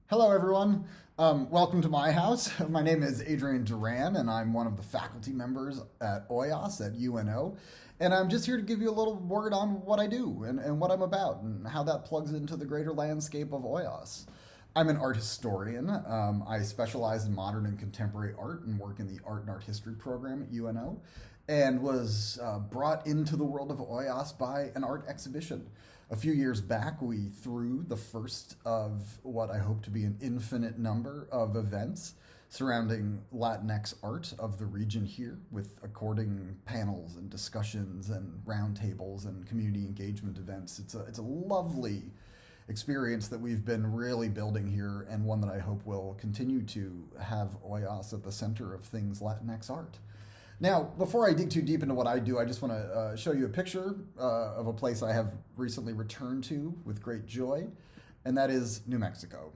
Hello, everyone. Welcome to my house. My name is Adrian Duran, and I'm one of the faculty members at OLLAS at UNO. And I'm just here to give you a little word on what I do and what I'm about and how that plugs into the greater landscape of OLLAS. I'm an art historian. I specialize in modern and contemporary art and work in the Art and Art History program at UNO, and was brought into the world of OLLAS by an art exhibition. A few years back, we threw the first of what I hope to be an infinite number of events surrounding Latinx art of the region here, with according panels and discussions and roundtables and community engagement events. It's a lovely experience that we've been really building here, and one that I hope will continue to have OLLAS at the center of things Latinx art. Now, before I dig too deep into what I do, I just want to show you a picture of a place I have recently returned to with great joy, and that is New Mexico.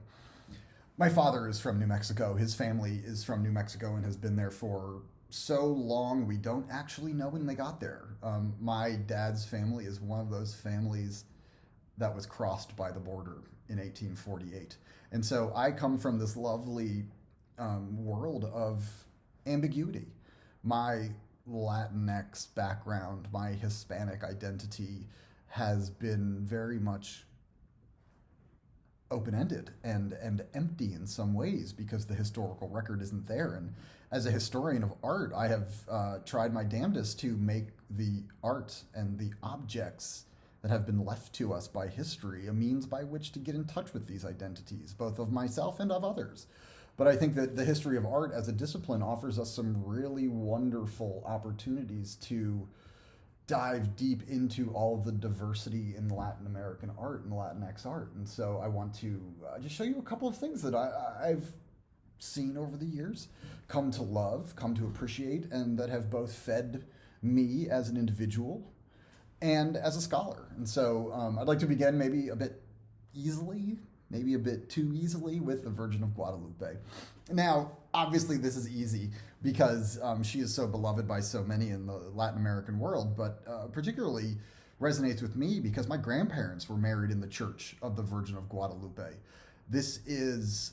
My father is from New Mexico. His family is from New Mexico and has been there for so long we don't actually know when they got there. My dad's family is one of those families that was crossed by the border in 1848. And so I come from this lovely world of ambiguity. My Latinx background, my Hispanic identity has been very much open-ended and empty in some ways because the historical record isn't there. And as a historian of art, I have tried my damnedest to make the art and the objects that have been left to us by history a means by which to get in touch with these identities, both of myself and of others. But I think that the history of art as a discipline offers us some really wonderful opportunities to dive deep into all of the diversity in Latin American art and Latinx art. And so I want to just show you a couple of things that I've seen over the years, come to love, come to appreciate, and that have both fed me as an individual and as a scholar. And so I'd like to begin maybe a bit easily, maybe a bit too easily, with the Virgin of Guadalupe. Now, obviously, this is easy because she is so beloved by so many in the Latin American world, but particularly resonates with me because my grandparents were married in the Church of the Virgin of Guadalupe. This is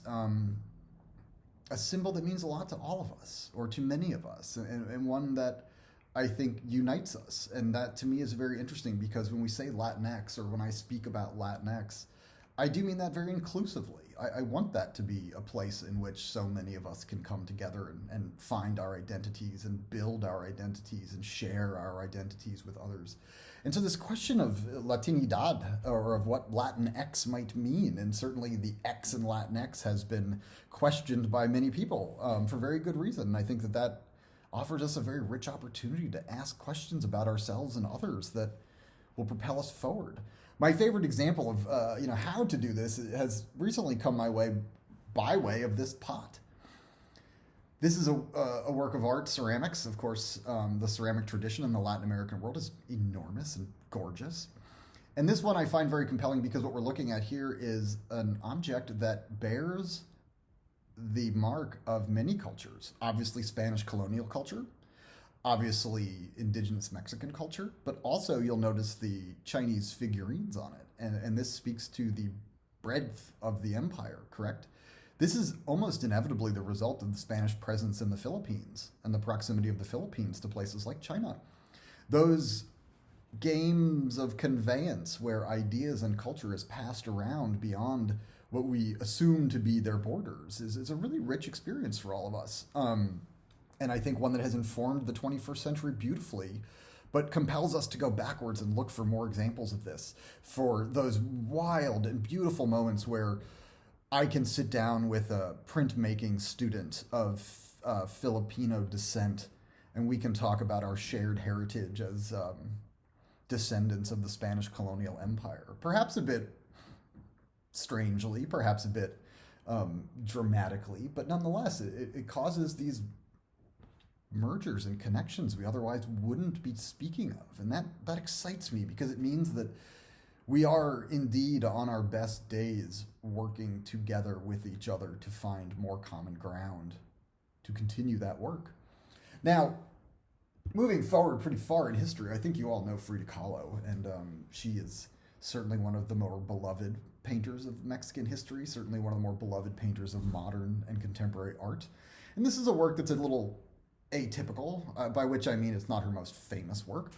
a symbol that means a lot to all of us, or to many of us, and one that I think unites us. And that to me is very interesting because when we say Latinx, or when I speak about Latinx, I do mean that very inclusively. I want that to be a place in which so many of us can come together and find our identities and build our identities and share our identities with others. And so this question of Latinidad, or of what Latinx might mean, and certainly the X in Latinx has been questioned by many people for very good reason. And I think that that offers us a very rich opportunity to ask questions about ourselves and others that will propel us forward. My favorite example of how to do this has recently come my way by way of this pot. This is a work of art, ceramics. Of course, the ceramic tradition in the Latin American world is enormous and gorgeous. And this one I find very compelling because what we're looking at here is an object that bears the mark of many cultures. Obviously, Spanish colonial culture, obviously indigenous Mexican culture, but also you'll notice the Chinese figurines on it. And this speaks to the breadth of the empire, correct? This is almost inevitably the result of the Spanish presence in the Philippines and the proximity of the Philippines to places like China. Those games of conveyance where ideas and culture is passed around beyond what we assume to be their borders is a really rich experience for all of us. And I think one that has informed the 21st century beautifully, but compels us to go backwards and look for more examples of this, for those wild and beautiful moments where I can sit down with a printmaking student of Filipino descent, and we can talk about our shared heritage as descendants of the Spanish colonial empire. Perhaps a bit strangely, perhaps a bit dramatically, but nonetheless, it causes these mergers and connections we otherwise wouldn't be speaking of. And that excites me because it means that we are indeed on our best days working together with each other to find more common ground to continue that work. Now, moving forward pretty far in history, I think you all know Frida Kahlo, and she is certainly one of the more beloved painters of Mexican history, certainly one of the more beloved painters of modern and contemporary art. And this is a work that's a little atypical, by which I mean it's not her most famous work.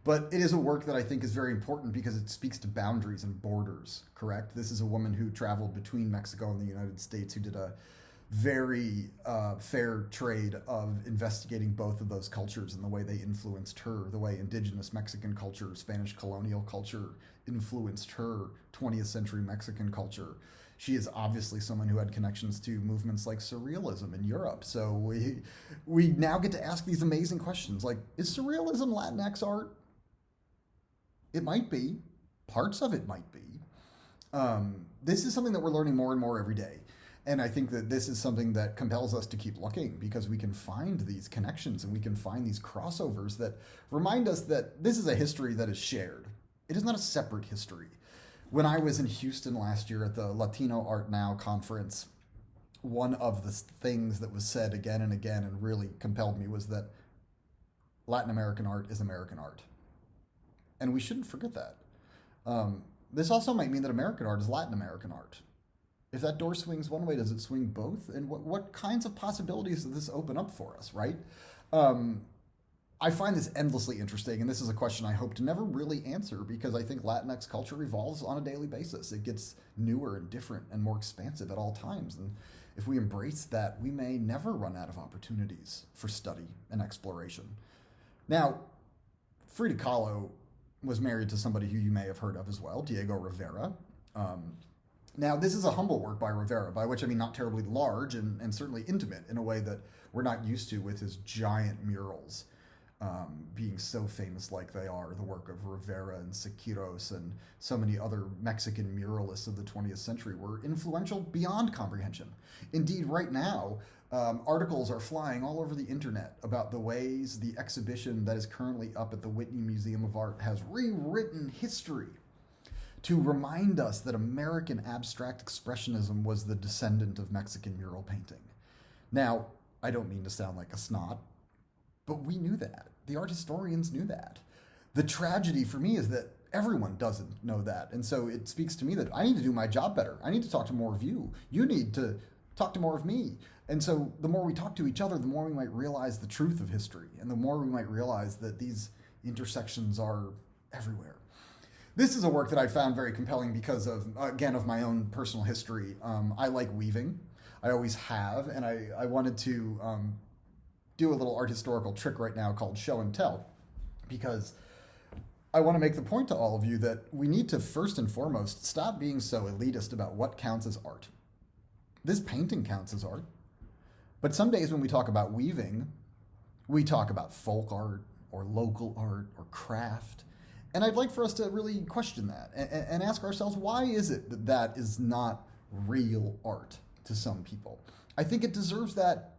But it is a work that I think is very important because it speaks to boundaries and borders, correct? This is a woman who traveled between Mexico and the United States who did a very fair trade of investigating both of those cultures and the way they influenced her, the way indigenous Mexican culture, Spanish colonial culture influenced her 20th century Mexican culture. She is obviously someone who had connections to movements like surrealism in Europe. So we now get to ask these amazing questions like, is surrealism Latinx art? It might be. Parts of it might be. This is something that we're learning more and more every day. And I think that this is something that compels us to keep looking because we can find these connections and we can find these crossovers that remind us that this is a history that is shared. It is not a separate history. When I was in Houston last year at the Latino Art Now conference, one of the things that was said again and again and really compelled me was that Latin American art is American art. And we shouldn't forget that. This also might mean that American art is Latin American art. If that door swings one way, does it swing both? And what kinds of possibilities does this open up for us, right? I find this endlessly interesting, and this is a question I hope to never really answer because I think Latinx culture evolves on a daily basis. It gets newer and different and more expansive at all times. And if we embrace that, we may never run out of opportunities for study and exploration. Now, Frida Kahlo was married to somebody who you may have heard of as well, Diego Rivera. Now, this is a humble work by Rivera, by which I mean not terribly large and certainly intimate in a way that we're not used to with his giant murals being so famous like they are, the work of Rivera and Siqueiros and so many other Mexican muralists of the 20th century were influential beyond comprehension. Indeed, right now, articles are flying all over the internet about the ways the exhibition that is currently up at the Whitney Museum of Art has rewritten history to remind us that American abstract expressionism was the descendant of Mexican mural painting. Now, I don't mean to sound like a snot, but we knew that. The art historians knew that. The tragedy for me is that everyone doesn't know that. And so it speaks to me that I need to do my job better. I need to talk to more of you. You need to talk to more of me. And so the more we talk to each other, the more we might realize the truth of history, and the more we might realize that these intersections are everywhere. This is a work that I found very compelling because of, again, of my own personal history. I like weaving. I always have, and I wanted to do a little art historical trick right now called show and tell, because I want to make the point to all of you that we need to first and foremost stop being so elitist about what counts as art. This painting counts as art. But some days when we talk about weaving, we talk about folk art or local art or craft. And I'd like for us to really question that and ask ourselves, why is it that that is not real art to some people? I think it deserves that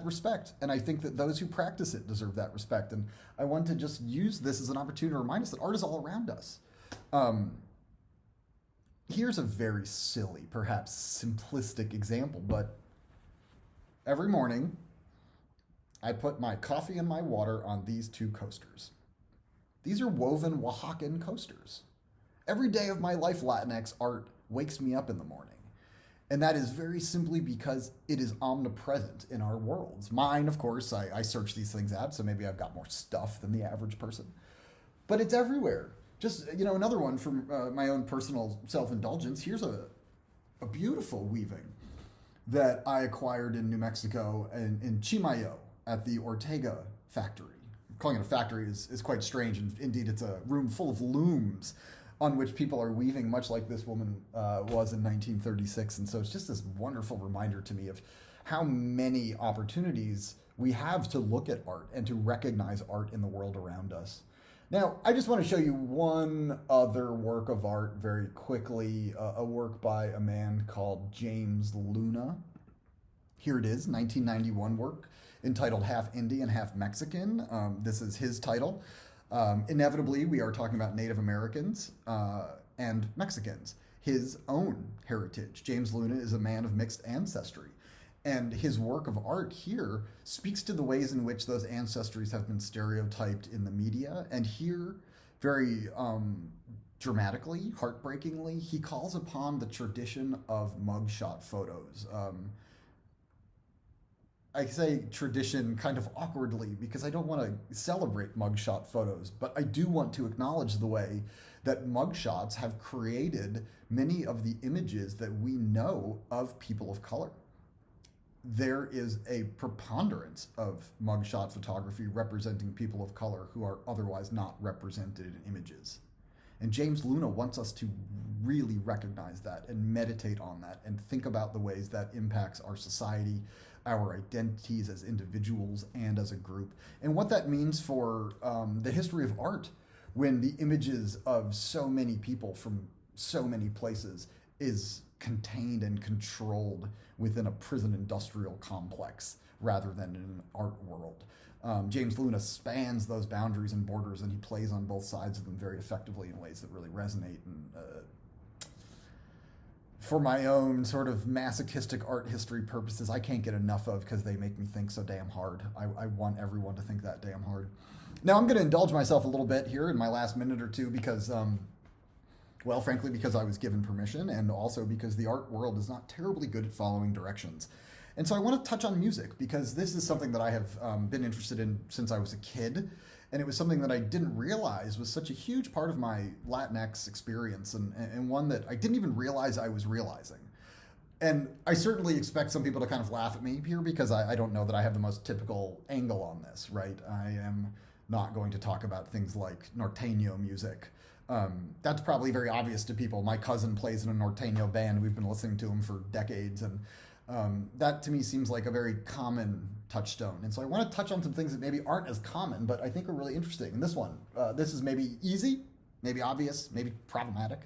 respect. And I think that those who practice it deserve that respect. And I want to just use this as an opportunity to remind us that art is all around us. Here's a very silly, perhaps simplistic example, but every morning I put my coffee and my water on these two coasters. These are woven Oaxacan coasters. Every day of my life, Latinx art wakes me up in the morning. And that is very simply because it is omnipresent in our worlds. Mine, of course, I search these things out, so maybe I've got more stuff than the average person. But it's everywhere. Just, another one from my own personal self-indulgence. Here's a beautiful weaving that I acquired in New Mexico in Chimayo at the Ortega factory. Calling it a factory is quite strange, and indeed it's a room full of looms on which people are weaving, much like this woman was in 1936. And so it's just this wonderful reminder to me of how many opportunities we have to look at art and to recognize art in the world around us. Now, I just want to show you one other work of art very quickly, a work by a man called James Luna. Here it is, 1991 work entitled Half Indian, Half Mexican. This is his title. Inevitably, we are talking about Native Americans and Mexicans, his own heritage. James Luna is a man of mixed ancestry. And his work of art here speaks to the ways in which those ancestries have been stereotyped in the media. And here, very dramatically, heartbreakingly, he calls upon the tradition of mugshot photos. I say tradition kind of awkwardly because I don't want to celebrate mugshot photos, but I do want to acknowledge the way that mugshots have created many of the images that we know of people of color. There is a preponderance of mugshot photography representing people of color who are otherwise not represented in images. And James Luna wants us to really recognize that and meditate on that and think about the ways that impacts our society, our identities as individuals and as a group, and what that means for the history of art when the images of so many people from so many places is contained and controlled within a prison industrial complex rather than in an art world. James Luna spans those boundaries and borders, and he plays on both sides of them very effectively in ways that really resonate. And for my own sort of masochistic art history purposes, I can't get enough of because they make me think so damn hard. I want everyone to think that damn hard. Now, I'm going to indulge myself a little bit here in my last minute or two because, well, frankly, because I was given permission, and also because the art world is not terribly good at following directions. And so I want to touch on music because this is something that I have been interested in since I was a kid. And it was something that I didn't realize was such a huge part of my Latinx experience, and one that I didn't even realize I was realizing. And I certainly expect some people to kind of laugh at me here because I don't know that I have the most typical angle on this, right? I am not going to talk about things like norteño music. That's probably very obvious to people. My cousin plays in a norteño band. We've been listening to him for decades, and that to me seems like a very common touchstone. And so I want to touch on some things that maybe aren't as common, but I think are really interesting. And this one, this is maybe easy, maybe obvious, maybe problematic.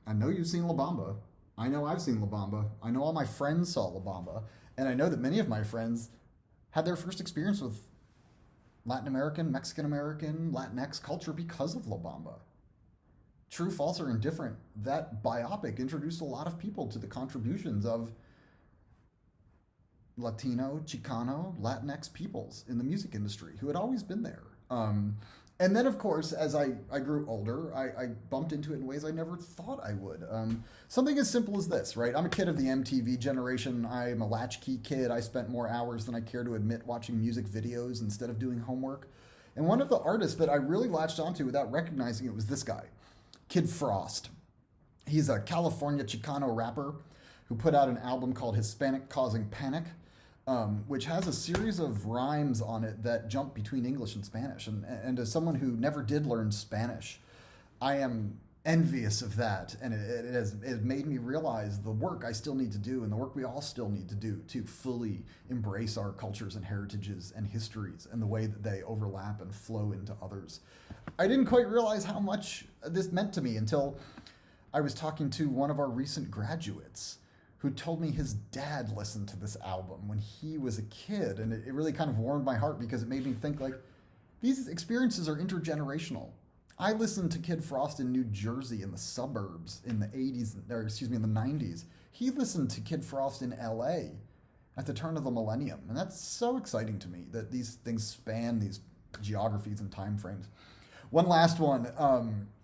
I know you've seen La Bamba. I know I've seen La Bamba. I know all my friends saw La Bamba. And I know that many of my friends had their first experience with Latin American, Mexican American, Latinx culture because of La Bamba. True, false, or indifferent, that biopic introduced a lot of people to the contributions of Latino, Chicano, Latinx peoples in the music industry who had always been there. And then, of course, as I grew older, I bumped into it in ways I never thought I would. Something as simple as this, right? I'm a kid of the MTV generation. I'm a latchkey kid. I spent more hours than I care to admit watching music videos instead of doing homework. And one of the artists that I really latched onto without recognizing it was this guy, Kid Frost. He's a California Chicano rapper who put out an album called Hispanic Causing Panic, which has a series of rhymes on it that jump between English and Spanish. And as someone who never did learn Spanish, I am envious of that. And it has made me realize the work I still need to do and the work we all still need to do to fully embrace our cultures and heritages and histories and the way that they overlap and flow into others. I didn't quite realize how much this meant to me until I was talking to one of our recent graduates who told me his dad listened to this album when he was a kid. And it really kind of warmed my heart because it made me think, like, these experiences are intergenerational. I listened to Kid Frost in New Jersey in the suburbs in the 80s, or excuse me, in the 90s. He listened to Kid Frost in LA at the turn of the millennium. And that's so exciting to me that these things span these geographies and time frames. One last one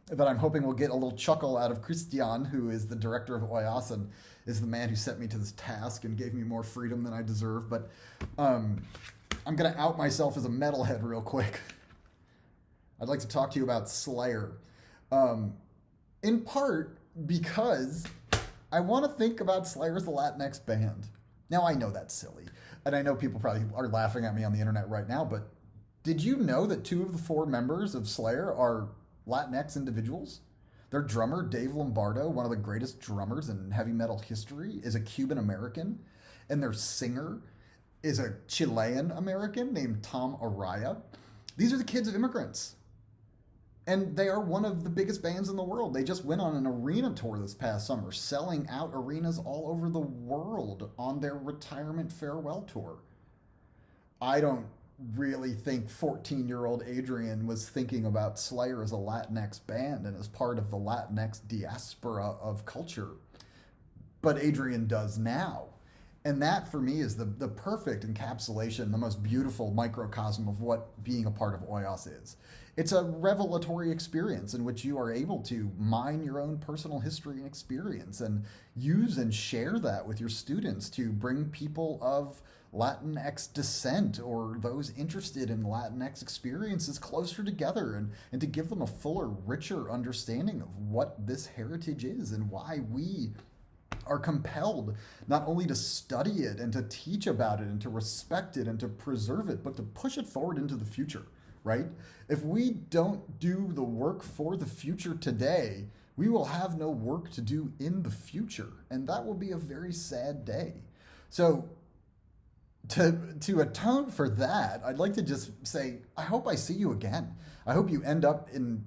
that I'm hoping will get a little chuckle out of Christian, who is the director of OLLAS and is the man who set me to this task and gave me more freedom than I deserve. But I'm going to out myself as a metalhead real quick. I'd like to talk to you about Slayer. In part because I want to think about Slayer as the Latinx band. Now, I know that's silly, and I know people probably are laughing at me on the internet right now, but did you know that 2 of the 4 members of Slayer are Latinx individuals? Their drummer, Dave Lombardo, one of the greatest drummers in heavy metal history, is a Cuban American, and their singer is a Chilean American named Tom Araya. These are the kids of immigrants. And they are one of the biggest bands in the world. They just went on an arena tour this past summer, selling out arenas all over the world on their retirement farewell tour. I don't really think 14-year-old Adrian was thinking about Slayer as a Latinx band and as part of the Latinx diaspora of culture. But Adrian does now. And that for me is the perfect encapsulation, the most beautiful microcosm of what being a part of OIAS is. It's a revelatory experience in which you are able to mine your own personal history and experience and use and share that with your students to bring people of Latinx descent or those interested in Latinx experiences closer together, and to give them a fuller, richer understanding of what this heritage is and why we are compelled not only to study it and to teach about it and to respect it and to preserve it, but to push it forward into the future, right? If we don't do the work for the future today, we will have no work to do in the future, and that will be a very sad day. So, to atone for that, I'd like to just say, I hope I see you again. I hope you end up in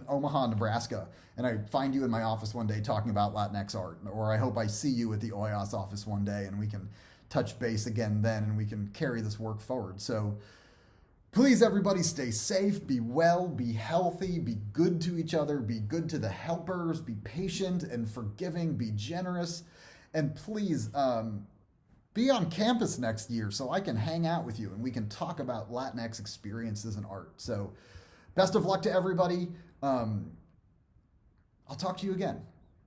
Omaha, Nebraska, and I find you in my office one day talking about Latinx art, or I hope I see you at the OIAS office one day and we can touch base again then and we can carry this work forward. So please, everybody, stay safe, be well, be healthy, be good to each other, be good to the helpers, be patient and forgiving, be generous, and please be on campus next year so I can hang out with you and we can talk about Latinx experiences and art. So best of luck to everybody. I'll talk to you again.